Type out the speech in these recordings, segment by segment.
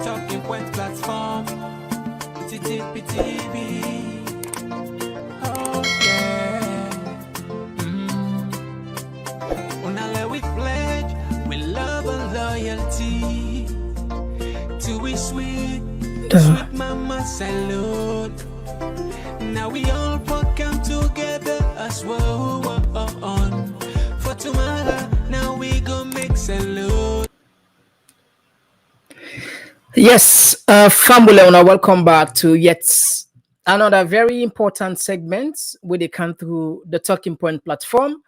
Talking Point platform. TTPTV. Oh yeah. Now we pledge with love and loyalty to we sweet mama salute. Now we all come together as well on for tomorrow. Now we go make salute. Yes, family, welcome back to yet another very important segment where they come through the Talking Point platform.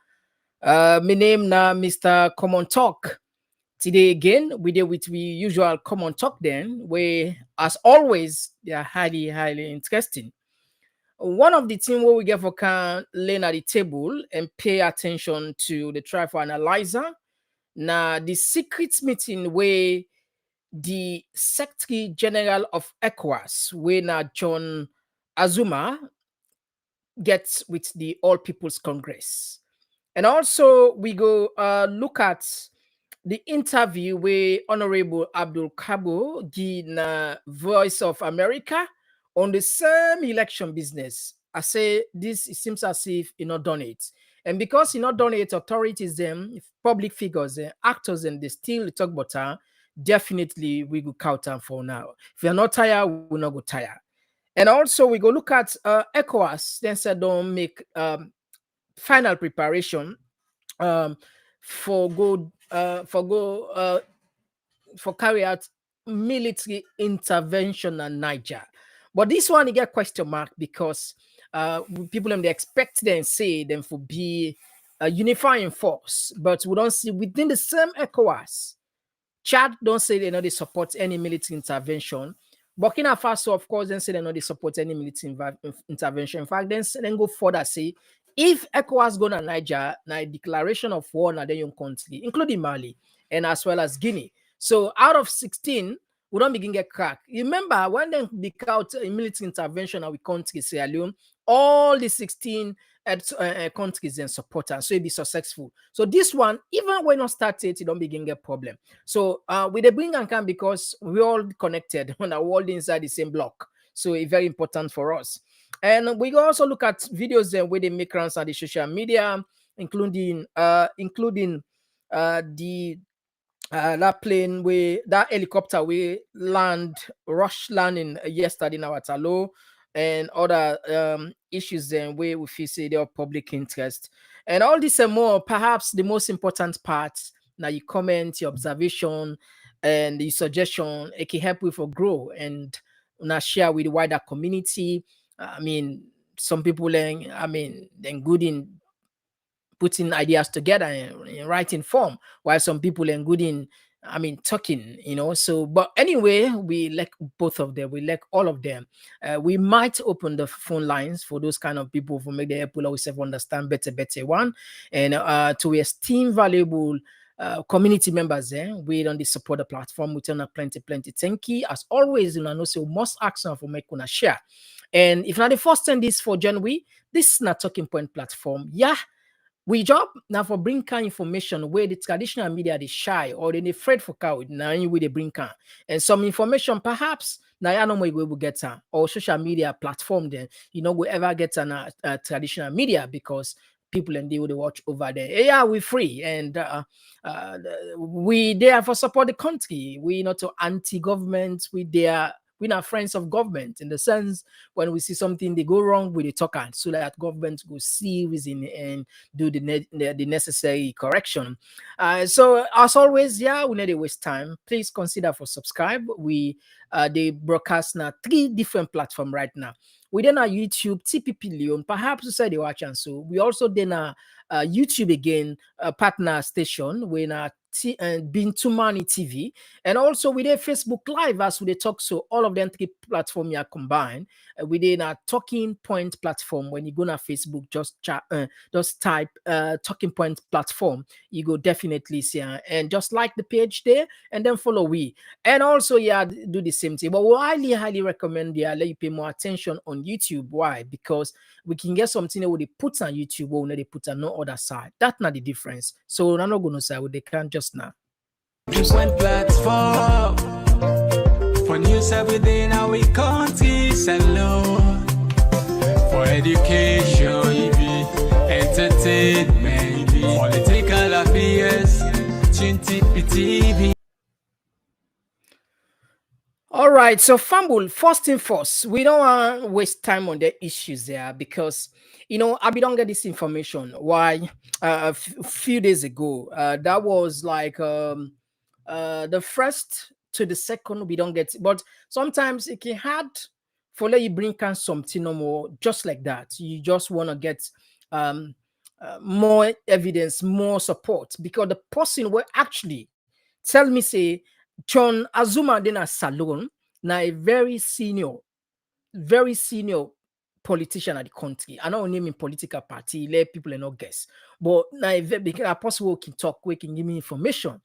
My name now Mr. Komon-Tok. Today again, we deal with the usual Komon-Tok then, where as always, they are highly interesting. One of the things where we get for can learn at the table and pay attention to the try for analyzer. Now the secret meeting where the Secretary General of Ecuas, when John Azuma gets with the All People's Congress. And also we go look at the interview where Honorable Abdul Kabo give Voice of America on the same election business. I say this, it seems as if he not done it. And because he not done it, authorities, them, public figures, actors, and they still talk about her, definitely we go count them for now. If you're not tired, we'll not go tired. And also we go look at Ecowas, then said don't make final preparation for carry out military intervention in Niger. But this one you get question mark because people them they expect them say them for be a unifying force, but we don't see within the same ECOWAS. Chad don't say they know they support any military intervention. Burkina Faso, of course, then say they know they support any military intervention. In fact, then go further say if ECOWAS go to Niger, now a declaration of war na the young country, including Mali and as well as Guinea. So out of 16, we don't begin get crack. You remember when they pick out a military intervention in our country, Sierra Leone, all the 16 countries and supporters, so it be successful. So this one, even when not started, it don't begin get problem. So we they bring and come because we all connected when are all inside the same block. So it's very important for us. And we also look at videos where they make rounds on the social media, including the that plane that helicopter we rush landing yesterday in our Talo, and other issues then where we feel say they are public interest. And all this and more, perhaps the most important part, now you comment, your observation, and the suggestion, it can help you for grow and now share with the wider community. I mean, some people, then good in putting ideas together in writing form, while some people are good in, talking, So, but anyway, we like both of them. We like all of them. We might open the phone lines for those kind of people who make the people always understand better one, and to esteem valuable community members. We don't support the platform. We turn up plenty. Thank you. As always, know, so we must ask them for make una share. And if not the first time this for January, this is not Talking Point platform. Yeah. We job now for bring kind information where the traditional media they shy or they afraid for cow now anyway they bring can, and some information perhaps now you know we will get or social media platform then we ever get an traditional media because people and they will watch over there. Yeah, we free and we there for support the country. We not to anti-government. We're not friends of government in the sense when we see something they go wrong with the talker so that government will see reason and do the necessary correction. So as always, we need to waste time. Please consider for subscribe. We they broadcast now 3 different platforms right now. We then our YouTube, TPP Leon, perhaps you said they watch and so we also then YouTube again, partner station when been too many TV, and also we did Facebook Live as we talk. So all of them 3 platforms are combined. We did a Talking Point platform. When you go to Facebook, just type Talking Point platform. You go definitely see and just like the page there, and then follow we. And also do the same thing. But we highly recommend let you pay more attention on YouTube. Why? Because we can get something that they put on YouTube or they put on no other side. That's not the difference. So I'm not gonna say they can't just now. Point platform. For news everything now we country alone. For education, entertainment, political affairs, TV. All right, so Fambul, first thing first, we don't want to waste time on the issues there because, I don't get this information. Why? A few days ago, that was like the first to the second, we don't get it. But sometimes it can hard for let you bring on something no more, just like that. You just want to get more evidence, more support because the person will actually tell me, say, John Azuma then a salon, now a very senior politician at the country. I don't name in political party, let people not guess. But now a possible can talk, we can give me information.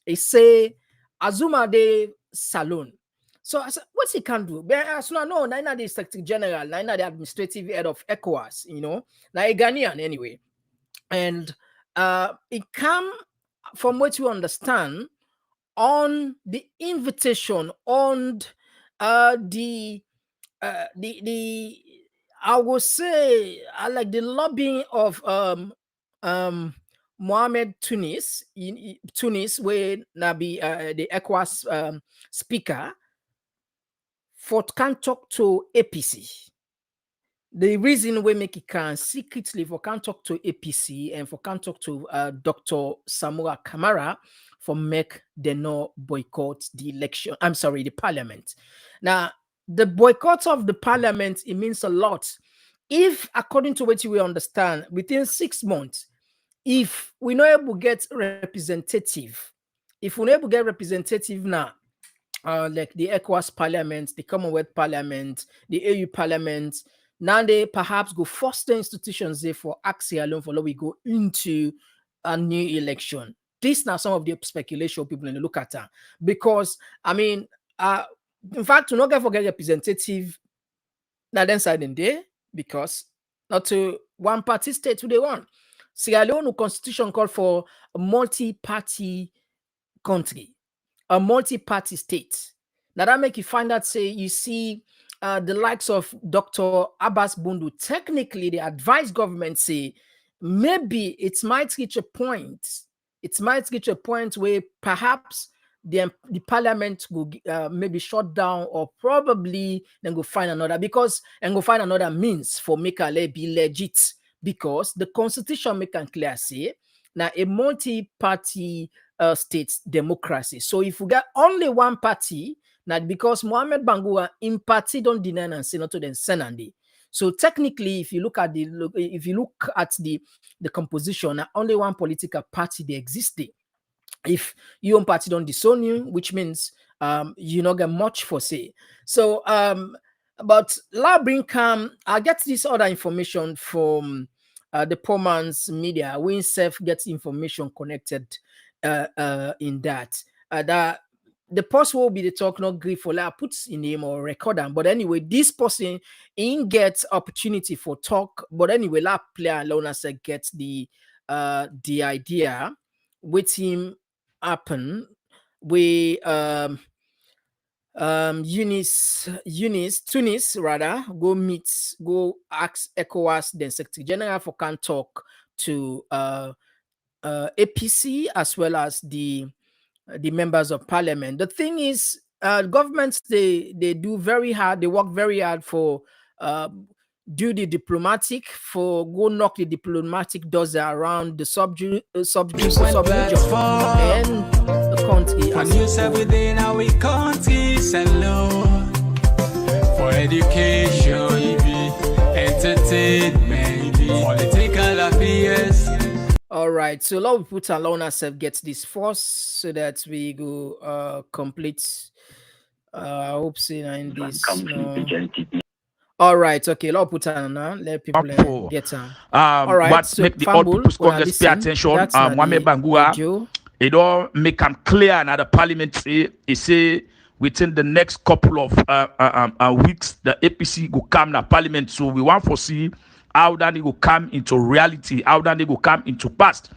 He say Azuma de salon. So I said, what he can do? As no, now the Secretary General, now the administrative head of Ecuas, now a Ghanaian anyway. And it come from what we understand on the invitation on the I would say I like the lobbying of Mohamed Tunis where Nabi the Ecuas speaker for can talk to APC. The reason we make it can secretly for can talk to APC and for can talk to Dr. Samura Kamara for make the no boycott the election. I'm sorry, the parliament. Now, the boycott of the parliament, it means a lot. If, according to what we understand, within 6 months, if we're not able to get representative, now, like the Ecuas Parliament, the Commonwealth Parliament, the AU Parliament, now they perhaps go foster institutions there for action alone for we go into a new election. This now some of the speculation people in the look at that because I mean, in fact, to not get forget representative now then side in there because not to one party state who they want. Sierra Leone constitution called for a multi-party country, a multi-party state. Now that make you find that say you see the likes of Dr. Abbas Bundu, technically the advice government say maybe it might reach a point. It might reach a point where perhaps the parliament will maybe shut down or probably then go find another means for make a be legit because the constitution make it clear say now a multi-party state democracy. So if we got only one party, now because Mohamed Bangura in party don't deny and say not to them Senandi. So technically, if you look at the composition, only one political party they existed. If your own party don't disown you, which means you not get much for say. So but La Brinkam, I get this other information from the poor man's media. We self gets information connected in that the person will be the talk not grief for la puts in him or record them. But anyway, this person in gets opportunity for talk. But anyway, la player alone said gets the idea with him happen. We Tunis rather go ask Ecowas then Secretary General for can talk to APC as well as the members of parliament. The thing is, governments they do very hard. They work very hard for do the diplomatic for go knock the diplomatic doors around the subjugated and the country. For news everything now we country alone. For education, entertainment, political affairs. All right, so let we put alone ourselves gets this first so that we go complete. I hope see in this. No. All right, okay, let's put on now. Let people get on. All right, what so make the all people's Congress pay attention? Mohamed Bangura, it all make them clear now. The parliament say within the next couple of weeks, the APC will come to parliament. So we want to see how that they will come into reality, how that they will come into past.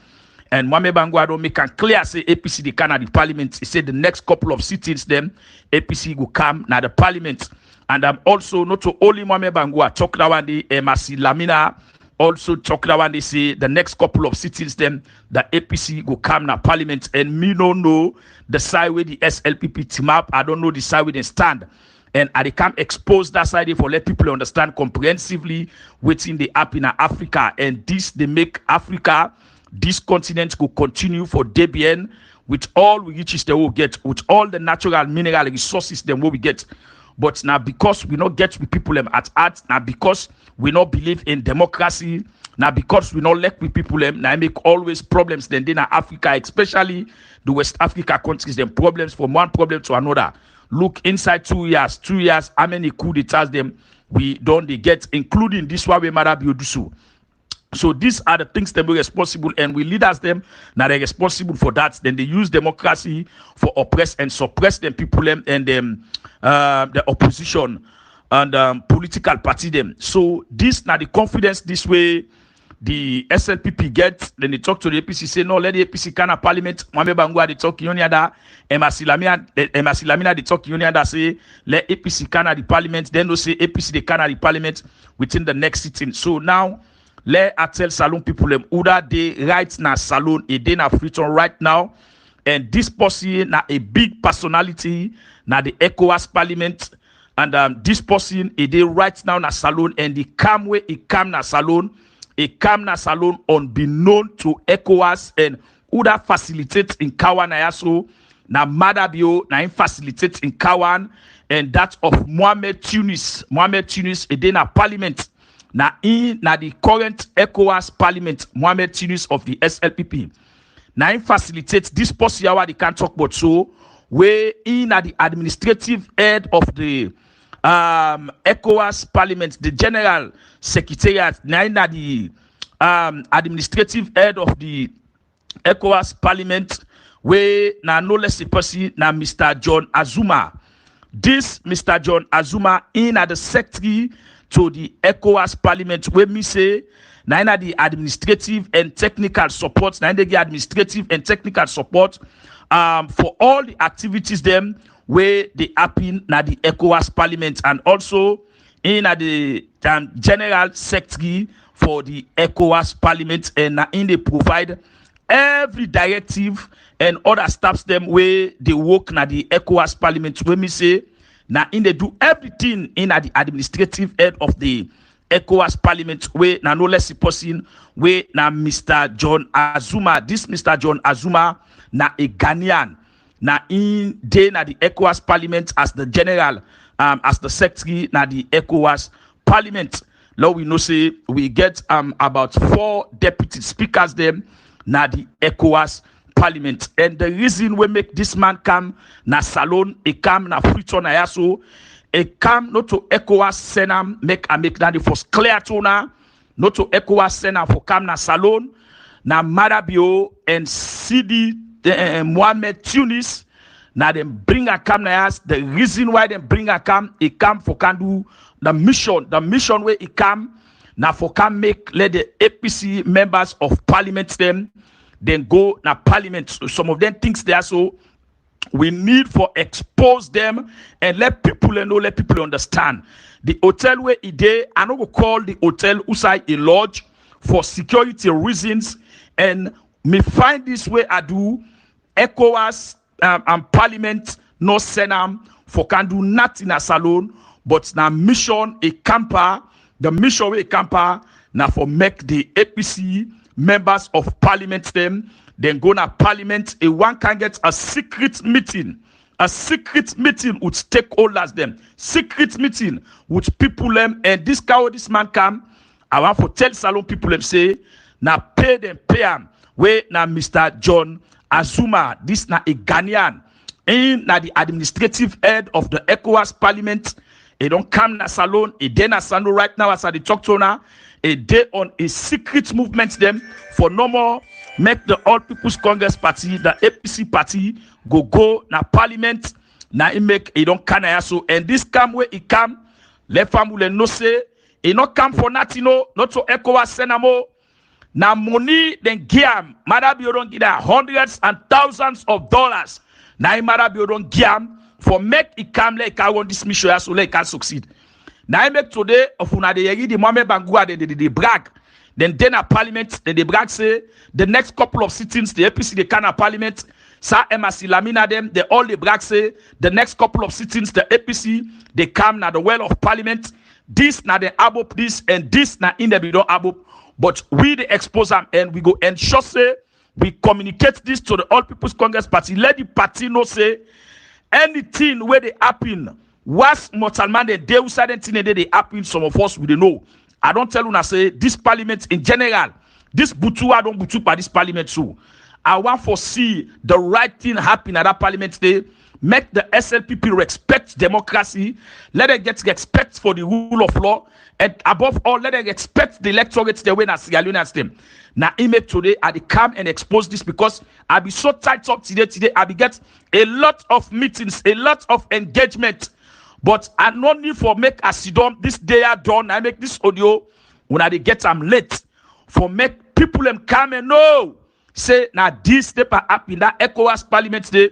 And Mwame Bangua don't make it clear say APC they can at the parliament. He said the next couple of sittings them APC will come now the parliament. And also not to only Mwame Bangua talk that one the Masi Lamina also talk that one they say the next couple of sittings them the APC will come now parliament. And me don't know the side where the SLPP team up. I don't know the side where they stand. And they can expose that side for let people understand comprehensively within the app in Africa. And this they make Africa, this continent will continue for Debian with all riches they will get, with all the natural mineral resources them will we get. But now because we not get with people at heart, now because we not believe in democracy, now because we not let with people now make always problems then in Africa, especially the West Africa countries, then problems from one problem to another. Look inside 2 years, how many coup d'etats them we don't they get, including this one we might be do. So these are the things that we're responsible, and we leaders them now they're responsible for that. Then they use democracy for oppress and suppress them people them and them the opposition and political party them. So this now the confidence this way the SLPP gets, then they talk to the APC, say no, let the APC can a parliament. Mwame Bangua they talk Yoniada, Emasilamina they talk Yoniada say let APC can a the parliament. Then they say APC they can a the parliament within the next sitting. So now let I tell salon people them Uda they right now salon a day na Freetown right now, and this person na a big personality na the Ecuas parliament, and this person a day right now na salon, and the come way he come na salon. A Kamna Salon unbeknown to Ecowas and Uda facilitates in Kawan Ayaso, na Madabio, na facilitates in Kawan, and that of Mohamed Tunis, a day na parliament, na the current Ecowas parliament, Mohamed Tunis of the SLPP. Na facilitates this post yawa they can't talk about so, where in at the administrative head of the Ecowas parliament, the general secretariat, na the administrative head of the Ecowas parliament, where na no less a person na Mr. John Azuma. This Mr. John Azuma in at the secretary to the Ecowas parliament, where me say na the administrative and technical support, na the administrative and technical support for all the activities them where they happen na the Ecowas parliament, and also in the general secretary for the Ecowas parliament, and in they provide every directive and other staffs them where they work na the Ecowas parliament, where me say na in they do everything in the administrative head of the Ecowas parliament, where na no less a person where na Mr. John Azuma. This Mr. John Azuma na a Ghanaian. Na in day na the Ecowas parliament as the general, as the secretary na the Ecowas parliament. Now we know say we get about 4 deputy speakers them na the Ecowas parliament. And the reason we make this man come na salon, he come na Freetown Ayaso, he come not to Ecowas Senam make na the first clear tona, not to Ecowas Senam for come na salon, na Madabio and CD Mohamed Tunis. Now them bring a cam na us. The reason why they bring a cam, it come for can do the mission where it come now for can make let the APC members of parliament them then go na parliament. So some of them things there, so we need for expose them and let people know, let people understand. The hotel where it dey, I know we call the hotel Usai a lodge for security reasons, and me find this way I do Ecowas and parliament no senam for can do nothing as alone, but na mission a camper, the mission a camper now for make the APC members of parliament them then go na parliament. A one can get a secret meeting with stakeholders them, secret meeting with people them, and this cow this man come. I want for tell salon people them say na pay them pay am where na Mr. John Azuma, this na a Ghanaian, in na the administrative head of the Ecowas parliament. He don't come na salon, he dey na salon right now as I talk to now. A day on a secret movement them for no more make the All People's Congress Party, the APC party, go na parliament. Na he make he don't can so, and this come where he come, let family no say he not come for nothing, no, not to Ecowas Senamo. Now money then giam. Marabio don't get hundreds and thousands of dollars. Now Marabio don't giam for make it come like I want this mission so like I succeed. Now I make today of una de yegi the Mohammed Bangua they brag. Then a parliament, then they brag say the next couple of sittings, the APC they can a parliament, Sa Emasi Lamina them, they all they brag say the next couple of sittings, the APC, they come now the well of parliament. This now the above this and this now in the bidon above. But we the expose them and we go ensure say we communicate this to the All People's Congress Party. Let the party know say anything where they happen was mortal man they do certain thing they happen. Some of us we don't know. I don't tell you now say this parliament in general, this butu I don't butu by this parliament too. I want to see the right thing happen at that parliament day. Make the SLPP respect democracy. Let them get respect for the rule of law. And above all, let them respect the electorate the way as them. Now, email today, I come and expose this because I be so tight up today. I be get a lot of meetings, a lot of engagement. But I no need for make a sit down this day are done. I make this audio when I get them late for make people them come and know. Say now this step up in that Ecowas Parliament day.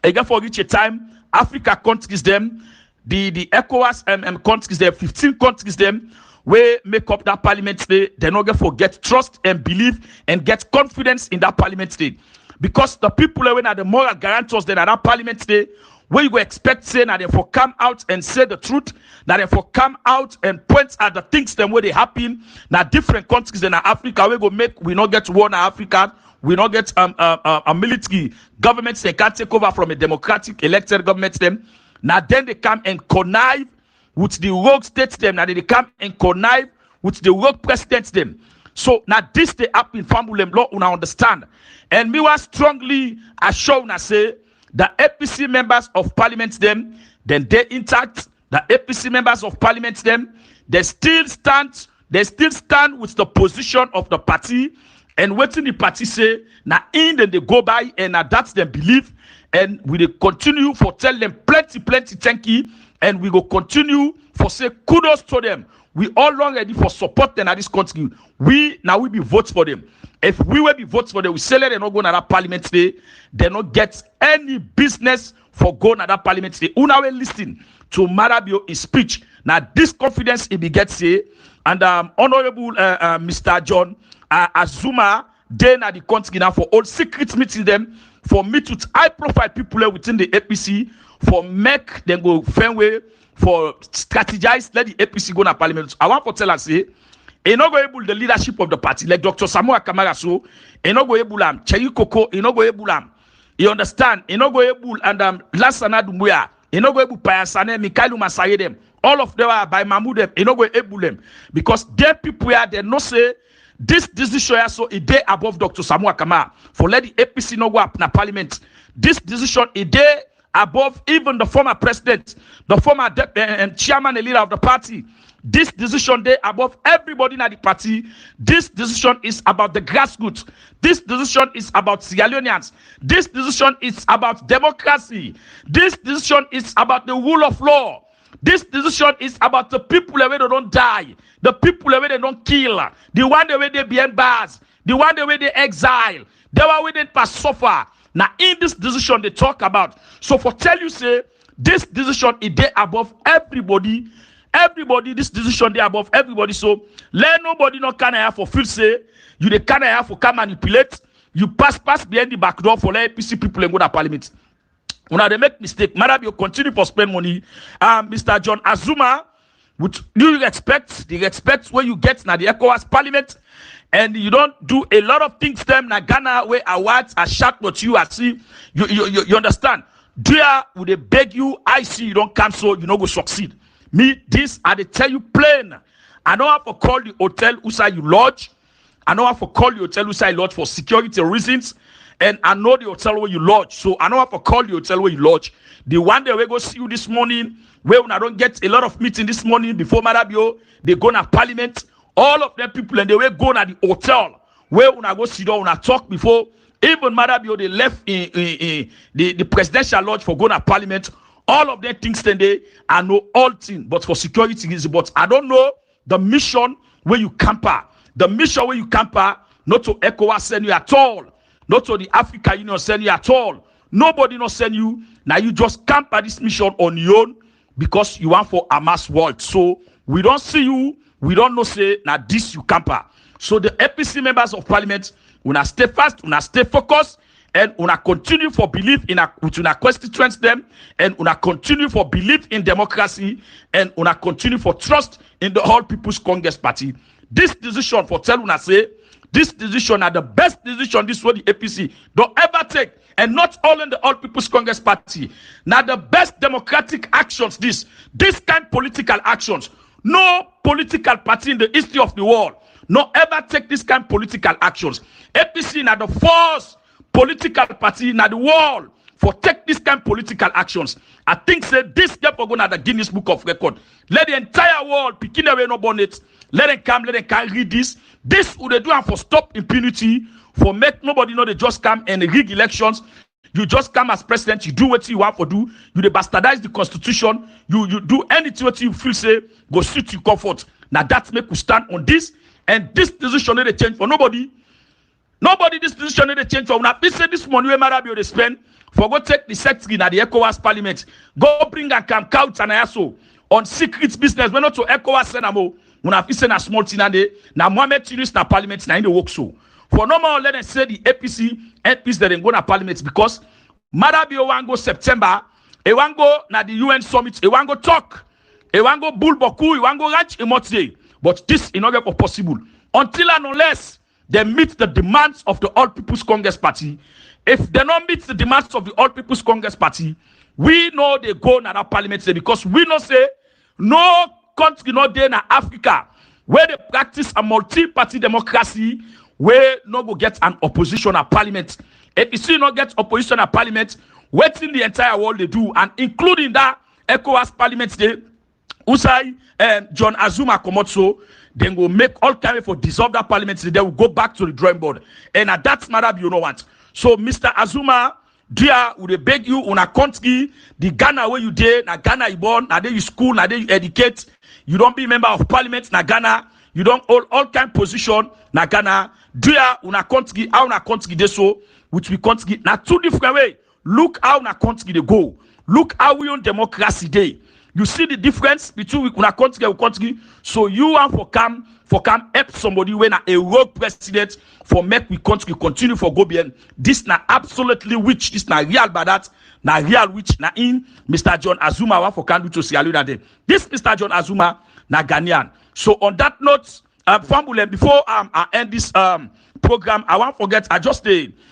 Again for reach a time, Africa countries them, the Ecuas countries them, 15 countries them, where make up that parliament day, they not get forget trust and believe and get confidence in that parliament day. Because the people when are the moral guarantors then at that parliament day, where you go expect say that they for come out and say the truth, that they for come out and point at the things them where they happen. Now different countries in Africa we go make we not get war in Africa. We not get a military government they can't take over from a democratic elected government them. Now then they come and connive with the rogue states them. Now they come and connive with the rogue presidents them. So now this they happen family law una understand. And me was strongly assure una say the APC members of parliament them, then they intact. The APC members of parliament them, they still stand with the position of the party. And waiting the party say, now in then they go by and that's them belief. And we will continue for tell them plenty thank you. And we will continue for say kudos to them. We all long ready for support them at this country. We be votes for them. If we will be votes for them, we say let them not go to that parliament today. They not get any business for going to that parliament today. Una will listen to Marabio in speech. Now this confidence it be get say and honorable Mr. John Azuma, then at the country now for all secret meeting them for meet with high profile people within the APC for make them go fair way for strategize let the APC go to parliament. I want to tell us say e no go able the leadership of the party like Dr. Samura Kamara so e no go able am Cheyi Koko e no go able am you understand e no go able and Lansana Doumbouya e no go able Payasane Mikailu Masaye them all of them are by Mahmoud them e no go able them because their people are they no say this decision so a day above Dr. Samura Kamara for let the APC no go up in parliament. This decision a day above even the former president, the former chairman and leader of the party. This decision day above everybody in the party. This decision is about the grassroots. This decision is about Sierra Leoneans. This decision is about democracy. This decision is about the rule of law. This decision is about the people where they don't die, the people where they don't kill, the one where they behind bars, the one where they exile, the one where they pass suffer. Now in this decision they talk about. So for tell you say this decision is there above everybody. Everybody, this decision there above everybody. So let nobody not can have for feel say you the can have for come manipulate. You pass behind the back door for let APC people and go to parliament. When they make mistake, Madam, you continue to spend money. Mr. John Azuma, with you respect the respect where you get now the Ecuas Parliament, and you don't do a lot of things them na Ghana where awards are shot what you are see. You understand? There would they beg you, I see you don't cancel, you don't go succeed. Me, this I they tell you plain. I don't have to call the hotel Usa you lodge. I don't have to call the hotel Usa you lodge for security reasons. And I know the hotel where you lodge. So I don't have to call the hotel where you lodge. The one day we go see you this morning, where when I don't get a lot of meeting this morning before Marabio, they go to parliament. All of them people and they will go to the hotel where when I go sit down, when I talk before, even Marabio, they left in the presidential lodge for going to parliament. All of them things then they I know all things, but for security reasons. But I don't know the mission where you camper. the mission where you camper, not to Ecowas send you at all, not to the Africa Union send you at all. Nobody not send you. Now you just camper this mission on your own because you want for Hamas world. So we don't see you, we don't know say now this you camper. So the APC members of parliament, una stay fast, una stay focused, and una continue for belief in una constituents them, and una continue for belief in democracy, and una continue for trust in the All People's Congress Party. This decision for tell una say, this decision are the best decision this what the APC don't ever take, and not all in the All People's Congress Party. Now the best democratic actions, this kind of political actions. No political party in the history of the world no ever take this kind of political actions. APC now the first political party in the world for take this kind of political actions. I think say this gap for going to the Guinness Book of Record. Let the entire world picking away no bonnet. Let them come read this. This would they do and for stop impunity, for make nobody know they just come and rig elections. You just come as president, you do what you want to do, you they bastardize the constitution, you do anything what you feel say go suit you comfort. Now that make you stand on this, and this decision they change for nobody. Nobody this decision they change for. Now they say this money where they spend for go take the secretary na the Ecowas parliament, go bring and come couch and also on secret business. When not to Ecowas senamo, when I send a small thing and they na Mohamed Tinis na parliament na in the work so. For no more let them say the APC MPs that they go na parliament because Marabio wan go September, e wan go na the UN summit, e wan go talk, e wan go bull boku, e wan go ranch emote. But this is not possible until and unless they meet the demands of the All People's Congress Party. If they don't meet the demands of the All People's Congress Party, we know they go na that parliament because we know say no country not there in Africa where they practice a multi-party democracy where no go get an opposition at parliament. If you see not get opposition at parliament, waiting the entire world they do, and including that Ecuas parliament day, Usai and John Azuma Komon-Tok, then go make all kind for dissolve that parliament. They will go back to the drawing board, and at that matter you know what. So Mr. Azuma, dear, would they beg you on a country, the Ghana where you there, na Ghana you born, na there you school, na there you educate, you don't be member of parliament, na Ghana, you don't hold all kind position, na Ghana, dear, una country, how una country they so, which we country, na two different way. Look how una country they go. Look how we on democracy day. You see the difference between una country and country. So you want for come help somebody when a rogue president for make we country continue for go bien. This na absolutely witch. This na real bad that. Na real witch. Na in Mr. John Azuma want for can do to Sierra Leone day. This Mr. John Azuma na Ghanaian. So on that note, before I end this program, I won't forget. I just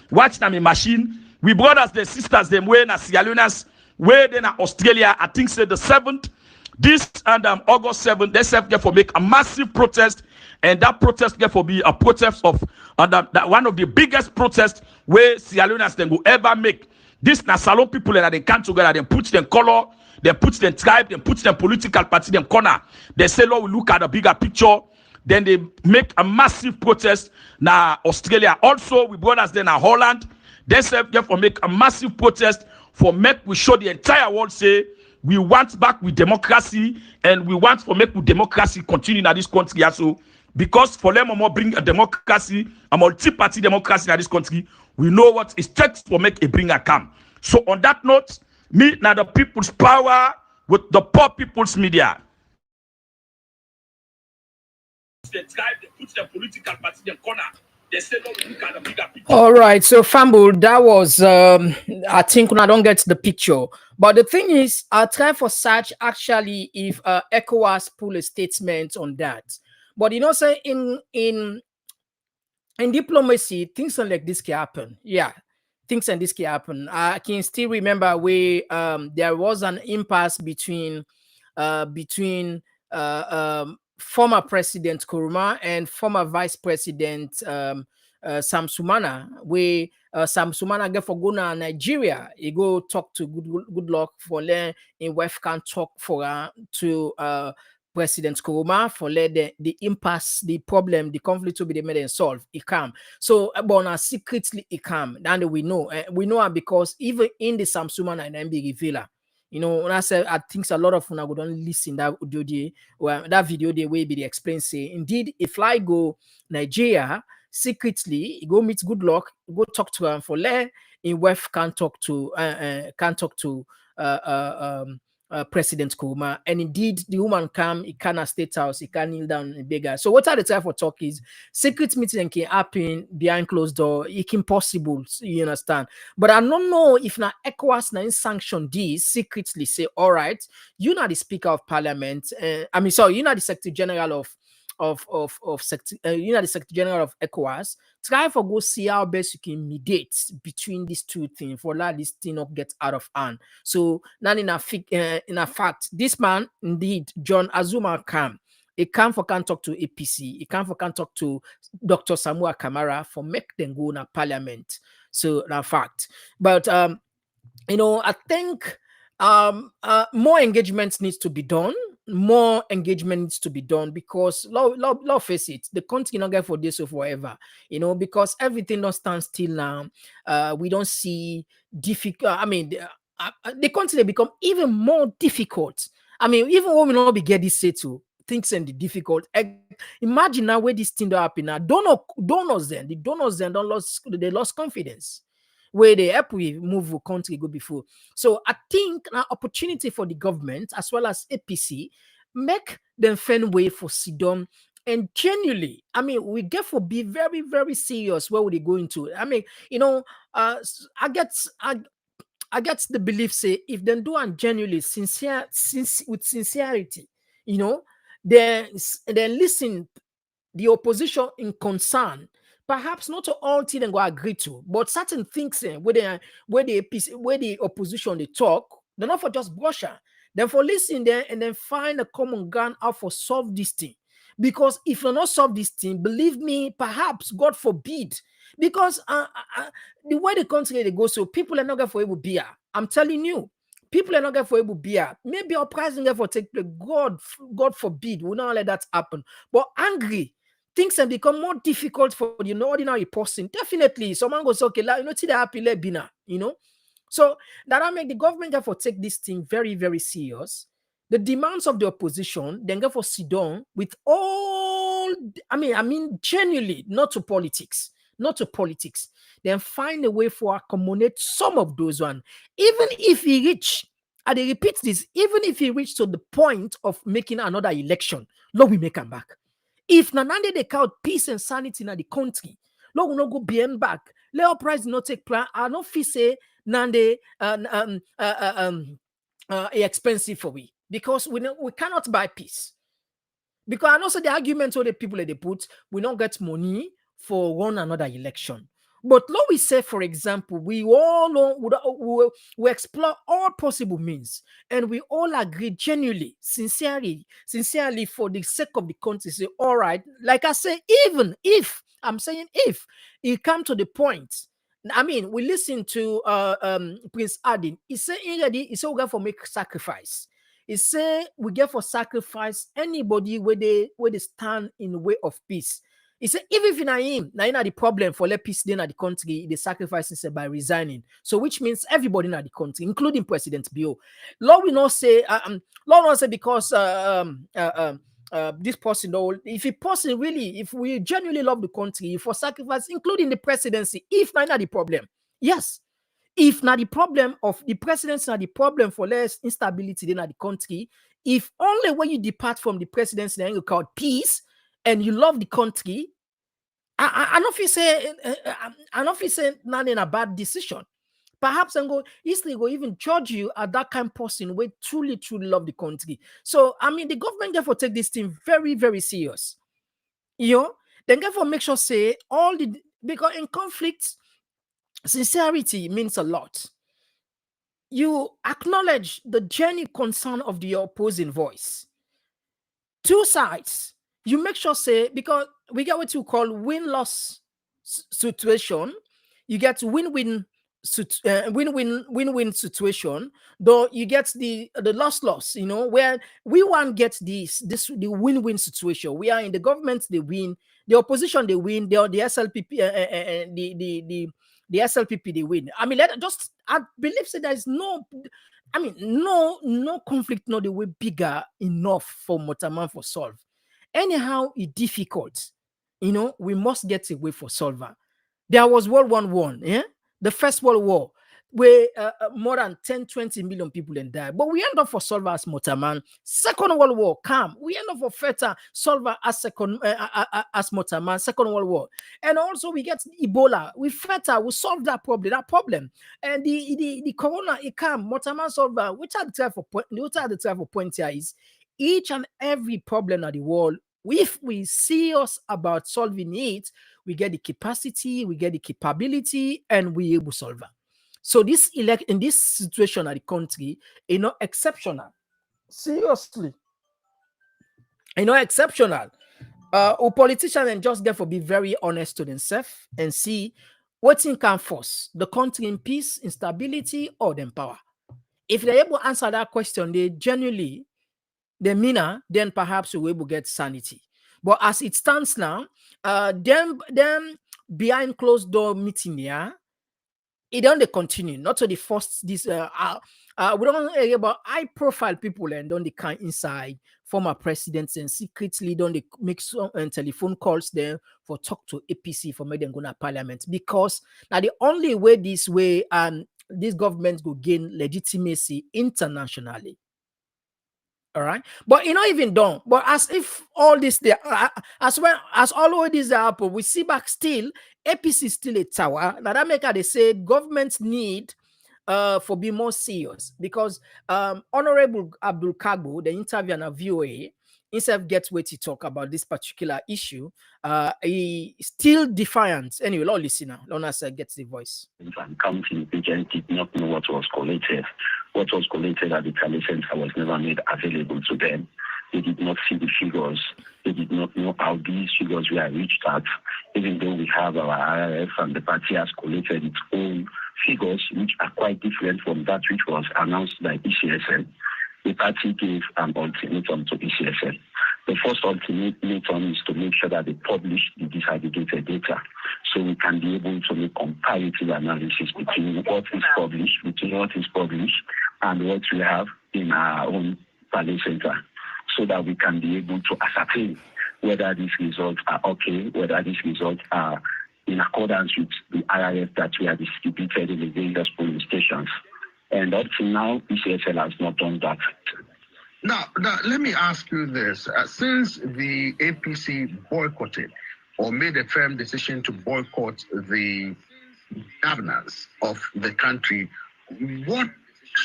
watch them in machine. We brothers, the sisters, them way na Sierra Leoneans. Where then Australia, I think say the 7th, this and August 7th, they self get for make a massive protest, and that protest get for be a protest of that one of the biggest protests where Sierra Leoneans then go ever make. This na Salon people and they come together, they put them color, they put them tribe, they put them political party, them corner. They say, Lord, we look at the bigger picture. Then they make a massive protest na Australia. Also, we brothers then na Holland, they self get for make a massive protest. For make we show the entire world say we want back with democracy, and we want for make with democracy continue in this country also, because for them more bring a democracy, a multi-party democracy in this country, we know what it takes for make a bring a come. So on that note, me now the people's power with the poor people's media. They try to put the political party in the corner. They say no, we look at the bigger picture. All right, so Fambul, that was I think when I don't get the picture, but the thing is, I'll try for search actually if Ecowas pull a statement on that. But you know, say in diplomacy, things like this can happen. Yeah, things like this can happen. I can still remember where there was an impasse between former President Nkrumah and former Vice President Samsumana, where Samsumana get for go to Nigeria. He go talk to good luck for learn in West can talk for to President Nkrumah for let the impasse, the problem, the conflict to be made and solved. It come. So but secretly it come. Then we know because even in the Samsumana and MB revealer, You know, when I said I think a lot of una would only listen that audio well, that video the way be explain say indeed if I go Nigeria secretly, go meet good luck, go talk to him for le in West can't talk to President Kuma, and indeed the woman come, he can state house, he can kneel down and beg her. So what are the time for talk is secret meeting can happen behind closed door, it can possible, you understand. But I don't know if now Ecuas now sanction this secretly say, all right, you're not the Speaker of Parliament, you're not the Secretary General you know, the Secretary General of Ecuas, try for go see how best you can mediate between these two things for let this thing not get out of hand. So now in a fact, this man indeed, John Azuma came. He come for can talk to APC. He come for can talk to Dr. Samura Kamara for make them go in a parliament. So na fact. But you know, I think more engagement needs to be done. More engagement needs to be done because Lord face it, the country not get for this or forever, you know, because everything don't stand still now. We don't see difficult. I mean, the country become even more difficult. I mean, even when we not be get this settled, things and the difficult. Imagine now where this thing don't happen now. Donors then they lost confidence. Where they help we move the country go before. So I think an opportunity for the government as well as APC make them find way for Sidon and genuinely. I mean, we get for be very, very serious where would they go into. I mean, you know, I get the belief say if they do and genuinely with sincerity, you know, then listen the opposition in concern. Perhaps not all things they go agree to, but certain things where the opposition they talk, they're not for just brush her. Then for listen there and then find a common ground how for solve this thing. Because if you not solve this thing, believe me, perhaps God forbid, because the way the country they go, so people are not going for able beer. I'm telling you, people are not going for able beer. Maybe our pricing for take place. God forbid, we not let that happen. But angry. Things have become more difficult for the ordinary person. Definitely, someone goes, okay, you know, see the happy bina, you know. So that I make the government therefore take this thing very, very serious. The demands of the opposition, then go for sit down with all, I mean, genuinely, not to politics. Then find a way for accommodate some of those ones. Even if he reach, and they repeat this, even if he reach to the point of making another election, Lord, we make him back. If Nanande they count peace and sanity in the country, Lord will not go beyond back. Let our price not take plan. I don't feel say Nande expensive for we because we cannot buy peace. Because and also the argument of the people that they put, we don't get money for one another election. But let we say, for example, we all know we explore all possible means, and we all agree genuinely, sincerely, for the sake of the country. Say, all right, like I say, even if I'm saying if it come to the point, I mean, we listen to Prince Adin. He said already, he said we got for make sacrifice. He said we get for sacrifice anybody where they stand in the way of peace. He said, even if not him, now the problem for let peace then at the country, the sacrifice is by resigning. So which means everybody in the country, including President Bio. Lord will not say, because this person, if a person really, if we genuinely love the country, for sacrifice, including the presidency, if not the problem, yes. If not the problem of the presidency, not the problem for less instability in the country, if only when you depart from the presidency, then you call peace, and you love the country, I don't feel say not in a bad decision. Perhaps history will even judge you as that kind of person who truly love the country. So I mean, the government therefore take this thing very, very serious. You know, then therefore make sure say because in conflicts, sincerity means a lot. You acknowledge the genuine concern of the opposing voice. Two sides. You make sure say, because we get what you call win-loss situation, you get win-win situation, though you get the loss, you know, where we want get the win-win situation. We are in the government, they win, the opposition they win, the SLPP the SLPP they win. I mean, I believe that I mean, no conflict, not the way bigger enough for Motaman for solve. Anyhow, it's difficult. We must get away for solver. There was World War I, yeah? The First World War, where more than 10-20 million people then died. But we end up for solver as Motaman. Second World War, come. We end up for Feta, solver as as Motaman, Second World War. And also we get Ebola. We Feta, we solve that problem. And the Corona, it come, Motaman solver. Which are the type of point here is each and every problem of the world, if we serious about solving it, we get the capacity, we get the capability, and we able to solve it. So this in this situation of the country, exceptional. Seriously, exceptional. Our politicians and just therefore be very honest to themselves and see what thing can force the country in peace, in stability, or in power. If they're able to answer that question, they genuinely, then perhaps we will get sanity. But as it stands now, them behind closed door meeting here, it don't continue. Not to the first we don't hear about high profile people and don't they come inside former presidents and secretly don't they make some telephone calls there for talk to APC for make them go to parliament, because now the only way this these governments will gain legitimacy internationally. All right, but even done. But as if all this there, as all of this happen, we see back still APC still a tower. Now that make they say governments need for be more serious, because Honorable Abdul Kagbo, the interviewer at VOA, himself gets way to talk about this particular issue. He still defiant. Anyway, Lord listener, Lona gets the voice. Counting agents did not know what was collated. What was collated at the tally center was never made available to them. They did not see the figures. They did not know how these figures were reached at, even though we have our IRF and the party has collated its own figures, which are quite different from that which was announced by ECSN. The party gave an ultimatum to ECSN. The first ultimatum is to make sure that they publish the disaggregated data, so we can be able to make comparative analysis between what is published, and what we have in our own tally center, so that we can be able to ascertain whether these results are okay, whether these results are in accordance with the IRF that we have distributed in the various polling stations. And up to now, ECSL has not done that. Now, let me ask you this. Since the APC boycotted or made a firm decision to boycott the governance of the country, what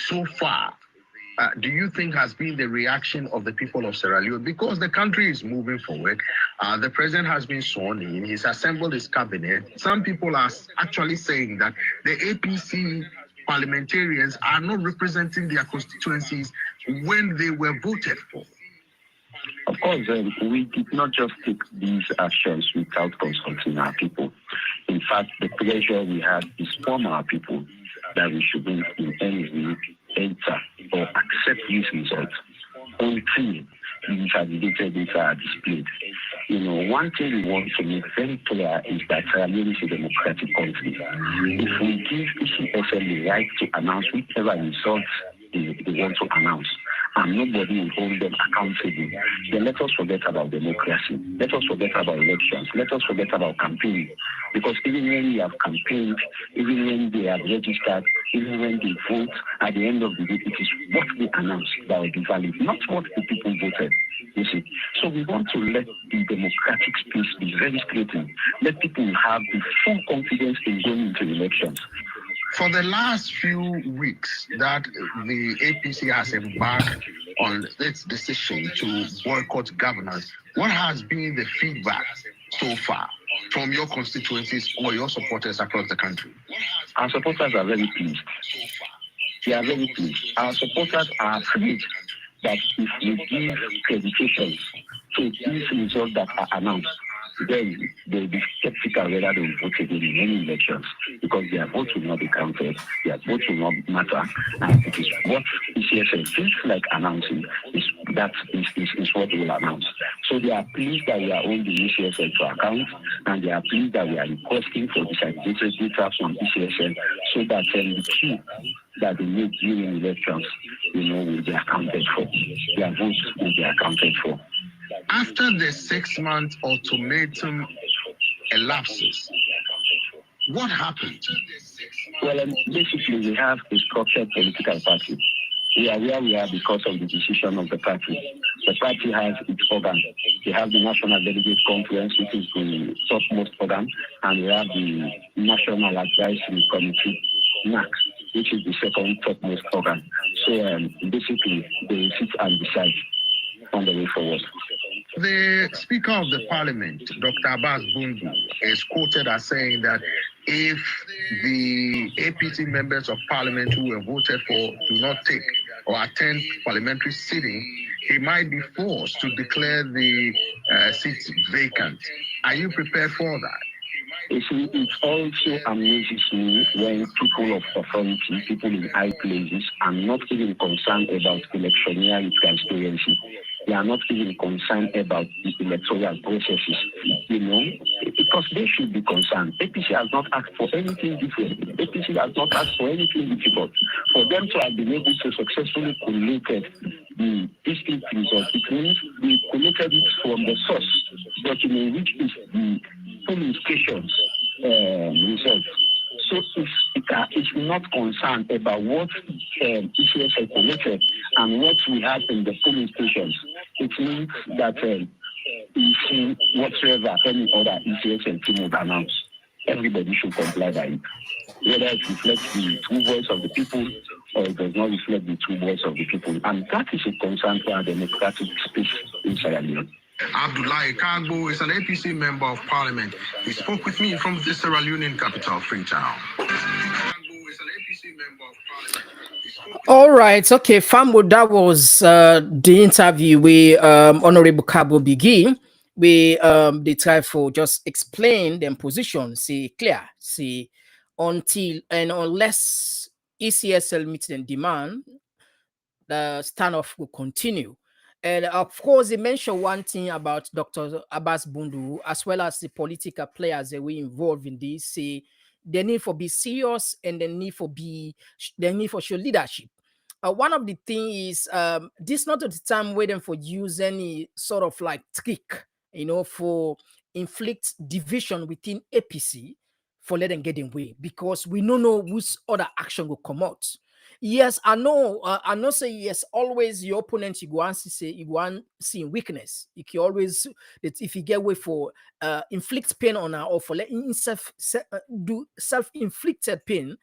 so far do you think has been the reaction of the people of Sierra Leone? Because the country is moving forward. The president has been sworn in. He's assembled his cabinet. Some people are actually saying that the APC parliamentarians are not representing their constituencies when they were voted for. Of course, we did not just take these actions without consulting our people. In fact, the pressure we had is from our people that we shouldn't in any way enter or accept these results until the disaggregated data are displayed. One thing we want to make very clear is that Sierra Leone is a democratic country. If we give ECSL the right to announce whichever results they want to announce, and nobody will hold them accountable, then let us forget about democracy. Let us forget about elections. Let us forget about campaigning. Because even when we have campaigned, even when they have registered, even when they vote, at the end of the day, it is what they announce that will be valid, not what the people voted. You see, so we want to let the democratic space be very straightened. Let people have the full confidence in going into elections. For the last few weeks that the APC has embarked on its decision to boycott governance, what has been the feedback so far from your constituencies or your supporters across the country? Our supporters are very pleased. They are very pleased. Our supporters are afraid that if we give creditations to these results that are announced, then they'll be skeptical whether they will vote again in any elections, because their vote will not be counted, their vote will not matter, and it is what ECSL feels like announcing is what they will announce. So they are pleased that we are holding the ECSL to account, and they are pleased that we are requesting for disaggregated data from ECSL, so that the queue that they make during elections, will be accounted for. Their votes will be accounted for. After the 6-month ultimatum elapses, what happened? Well, basically, we have a structured political party. We are where we are because of the decision of the party. The party has its organ. We have the National Delegate Conference, which is the topmost organ, and we have the National Advisory Committee, NAC, which is the second topmost organ. So basically, they sit and decide on the way forward. The Speaker of the Parliament, Dr. Abbas Bundu, is quoted as saying that if the APC members of Parliament who were voted for do not take or attend parliamentary sitting, he might be forced to declare the seats vacant. Are you prepared for that? You see, it also amazes me when people of authority, people in high places, are not even concerned about electioneering transparency. They are not even concerned about the electoral processes, because they should be concerned. APC has not asked for anything different. APC has not asked for anything difficult. For them to have been able to successfully collate the district results, it means they collated it from the source document, which is the polling stations results. So if it is not concerned about what ECS has collected and what we have in the polling stations, it means that whatsoever any other ECS and team would announce, everybody should comply by it. Whether it reflects the true voice of the people or it does not reflect the true voice of the people. And that is a concern for our democratic space in Sierra Leone. Abdullahi Kagbo is an APC member of Parliament. He spoke with me from the Sierra Leonean capital, Freetown. All right, okay, Fambo, that was the interview with Honorable Kagbo Bigi. They try for just explain their position, see clear, see until and unless ECSL meets the demand, the standoff will continue. And of course, they mentioned one thing about Dr. Abbas Bundu, as well as the political players that were involved in this, say the need for be serious and the need for show leadership. One of the things is this not at the time waiting for use any sort of like trick, for inflict division within APC for let them get in way, because we don't know which other action will come out. Yes, I know say yes, always your opponent you go and see weakness. You can always if you get way for inflict pain on her or for let do self-inflicted pain,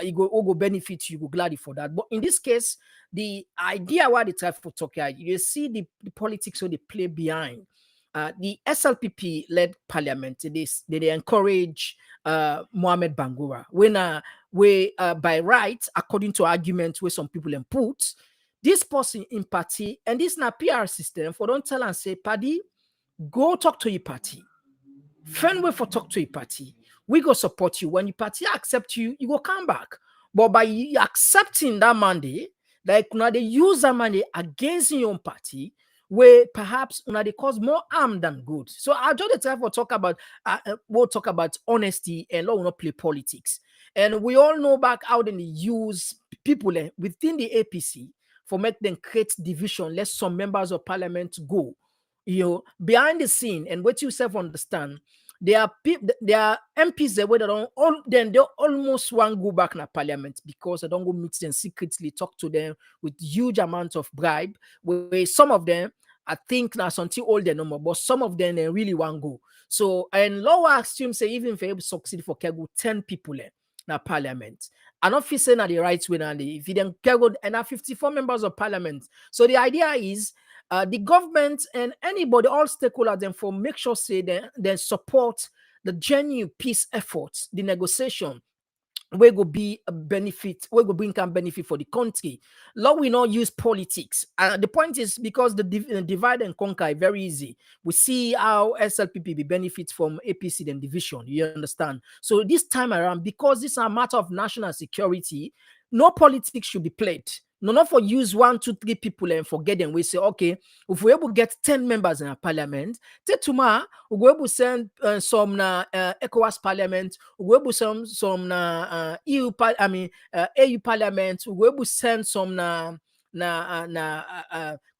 you go benefit, you go gladly for that. But in this case, the idea why they try for talk, you see the politics so they play behind. The SLPP led parliament, they encourage Mohamed Bangura when by right, according to arguments where some people put this person in party, and this na PR system for don't tell and say, Paddy, go talk to your party. Find way for talk to your party. We go support you. When your party accept you, you go come back. But by you accepting that mandate, like now they use that mandate against your own party, where perhaps they cause more harm than good. So I just try for talk about we'll talk about honesty and will not play politics. And we all know back how they use people within the APC for make them create division, let some members of parliament go. Behind the scene, and what you self understand, there are MPs that they almost want to go back in parliament because they don't go meet them secretly, talk to them with huge amounts of bribe. Where some of them, I think now until all the number, but some of them they really want to go. So and lower assume say even if you succeed for Kego 10 people in parliament. I'm not saying that the right way and if you then Kego and 54 members of parliament. So the idea is the government and anybody, all stakeholders, then for make sure say they support the genuine peace efforts, the negotiation, where go be a benefit, where go bring can benefit for the country. Law we not use politics. The point is because the divide and conquer is very easy. We see how SLPP benefits from APC and division. You understand? So this time around, because this is a matter of national security, no politics should be played. No, not for use 1, 2, 3 people and forget them. We say, okay, if we able to get 10 members in our parliament, take tomorrow, we able to send some Ecowas parliament, we able to some EU AU parliament, we able to send some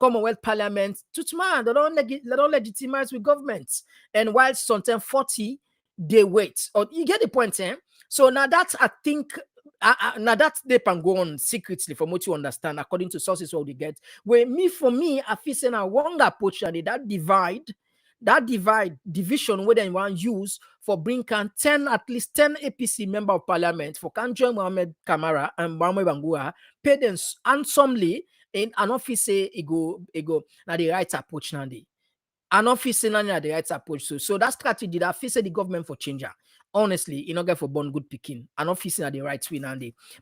Commonwealth parliament to tomorrow. They don't legitimize with governments. And while sometimes 40, they wait. Or you get the point, eh? So now that's, I think, now that they can go on secretly from what you understand, according to sources what we get. For me, I feel saying a wrong approach and that division where they want use for bringing at least 10 APC member of parliament for Kanjo Mohamed Kamara and Mohamed Bangura, pay them handsomely in an office say ego now the right approach now. An office in the right approach. So that strategy that face the government for changer. Honestly, you know, get for born good picking. An office in the right way now,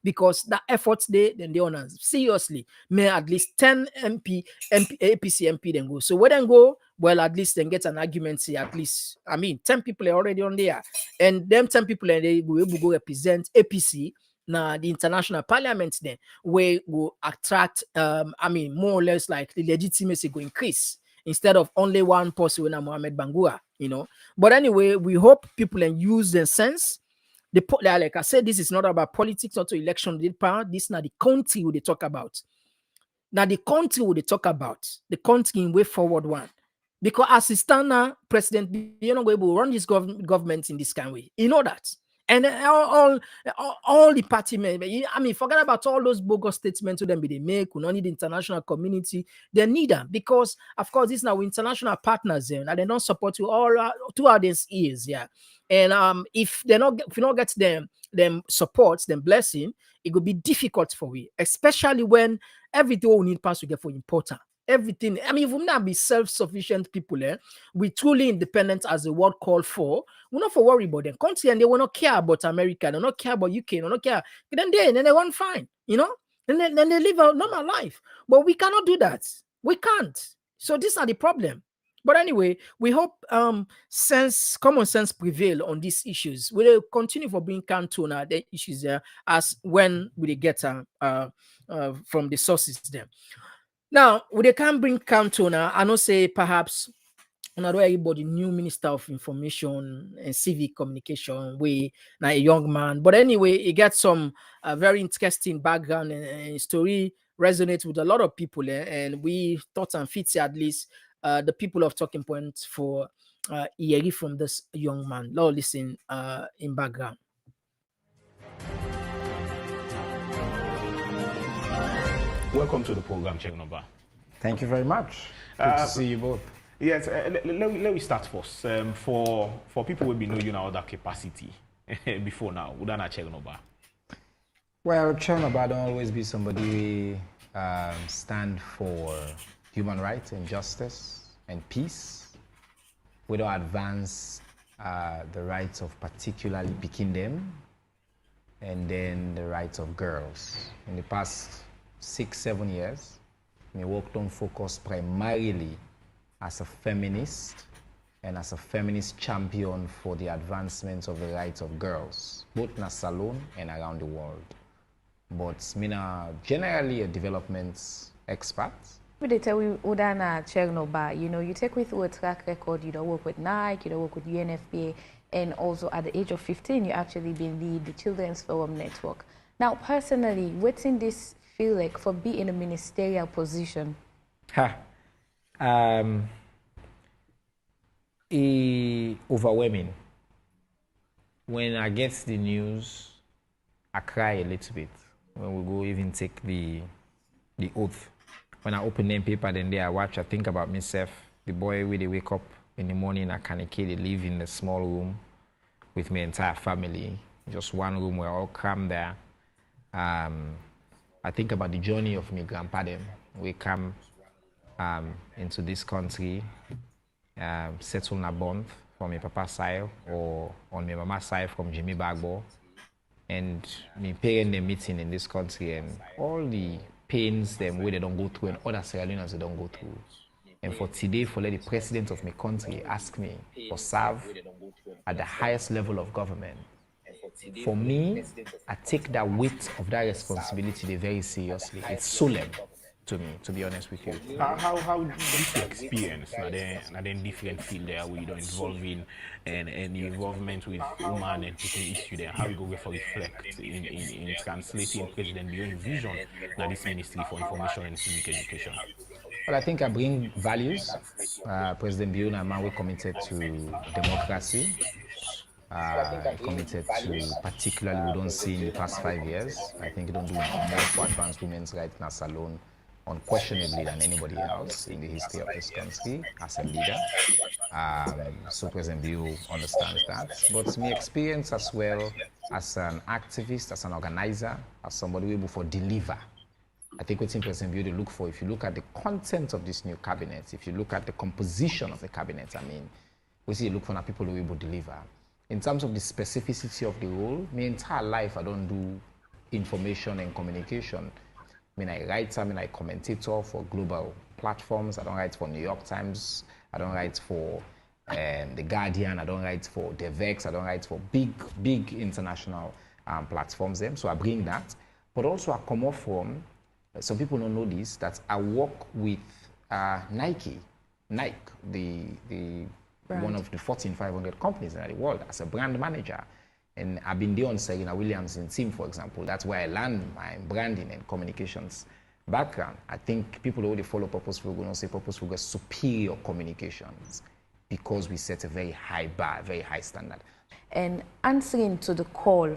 because that efforts they on seriously may at least 10 APC MP then go. So where then go, well, at least then get an argument. Say at least, 10 people are already on there, and them 10 people and they will able to go represent APC. Now the international parliament then where will attract more or less like the legitimacy go increase instead of only one person when Mohamed Bangura, you know. But anyway, we hope people can use their sense. Like I said, this is not about politics, not to election. This is not the country they talk about. Now the country they talk about, the country in way forward one. Because as it stand now, President, you're not going to run this government in this kind of way. You know that. And all the party men, forget about all those bogus statements to them they make. We don't need the international community. They need them because, of course, this is now international partners and they don't support you all throughout these years. Yeah, and if you not get them support, them blessing, it will be difficult for we, especially when everything we need pass to get for important. Everything. If we not be self-sufficient people, we truly independent as the world called for. We're not for worry about them country, and they will not care about America, they will not care about UK, they will not care. Then they want fine, you know. Then they live a normal life. But we cannot do that. We can't. So these are the problem. But anyway, we hope common sense prevail on these issues. We will continue for being canton the issues there as when we get from the sources there. Now, they can bring Canton, I know say perhaps another everybody new Minister of Information and Civic Communication, now a young man. But anyway, he got some very interesting background and story resonates with a lot of people, and we thought and fits at least the people of talking points for hearing from this young man. Now listen in background. Welcome to the program, Chegnoba. Thank you very much. Good to see you both. Yes, let me start first. For people who know you now that capacity before now, would not Chegnoba? Well, Chegnoba don't always be somebody stand for human rights and justice and peace. We don't advance the rights of particularly picking them, and then the rights of girls. In the past 6-7 years, my work don't focus primarily as a feminist and as a feminist champion for the advancement of the rights of girls, both in Salon and around the world. But I'm generally a development expert. They tell we Udana Chegnoba, you take with a track record, you don't work with Nike, you don't work with UNFPA, and also at the age of 15, you actually been the Children's Forum Network. Now, personally, what's in this feel like for being in a ministerial position? Overwhelming. When I get the news, I cry a little bit. When we go even take the oath. When I open the paper, then there I watch, I think about myself, the boy where they wake up in the morning at Kaneke, they live in a small room with my entire family, just one room, we're all crammed there. I think about the journey of my grandpa then. We come into this country, settle in a bond from my papa's side or on my mama's side from Jimmy Bagbo. And my parents, they meeting in this country and all the pains them where they don't go through and other Sierra Leoneans they don't go through. And for today, for the president of my country ask me to serve at the highest level of government, for me, I take that weight of that responsibility very seriously. It's solemn to me, to be honest with you. How this experience and then different field there we don't involve in and the involvement with women and putting issue there, how we go for reflect in translating President Bio's vision that this Ministry for Information and Civic Education? Well, I think I bring values. President Bio and a man, we're committed to democracy. Committed to, particularly we don't see in the past 5 years. I think we don't do more for advanced women's rights in Salon unquestionably than anybody else in the history of this country as a leader. So President Bio understands that. But my experience as well as an activist, as an organizer, as somebody able to deliver. I think what's President Bio to look for, if you look at the content of this new cabinet, if you look at the composition of the cabinet, I mean, we see you look for people who are able to deliver. In terms of the specificity of the role, my entire life I don't do information and communication. I mean, I write, I commentator for global platforms. I don't write for New York Times. I don't write for The Guardian. I don't write for Devex. I don't write for big international platforms. So I bring that. But also I come off from, some people don't know this, that I work with Nike, the one of the Fortune 500 companies in the world as a brand manager. And I've been there on Serena Williams' team, for example. That's where I learned my branding and communications background. I think people who follow Purposeful will not say Purposeful got superior communications because we set a very high bar, very high standard. And answering to the call,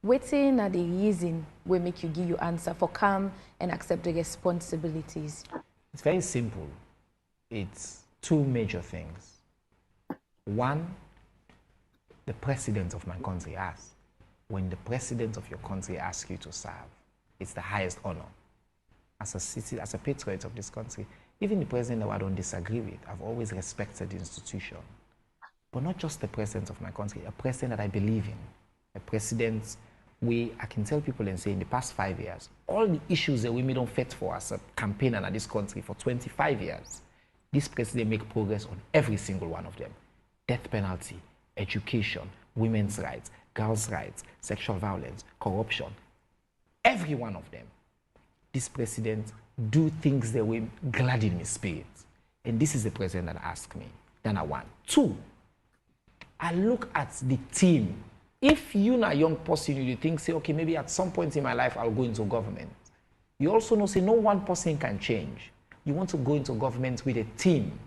waiting at the reason will make you give your answer for come and accept the responsibilities. It's very simple. It's two major things. One, the president of my country asks. When the president of your country asks you to serve, it's the highest honor. As a citizen, as a patriot of this country, even the president that I don't disagree with, I've always respected the institution. But not just the president of my country, a president that I believe in. A president where I can tell people and say in the past 5 years, all the issues that we made on fight for as a campaigner in this country for 25 years, this president make progress on every single one of them. Death penalty, education, women's rights, girls' rights, sexual violence, corruption, every one of them. This president do things that will gladden my spirit. And this is the president that asked me. Then I want. Two, I look at the team. If you're a young person, you think, say, okay, maybe at some point in my life, I'll go into government. You also know, say, no one person can change. You want to go into government with a team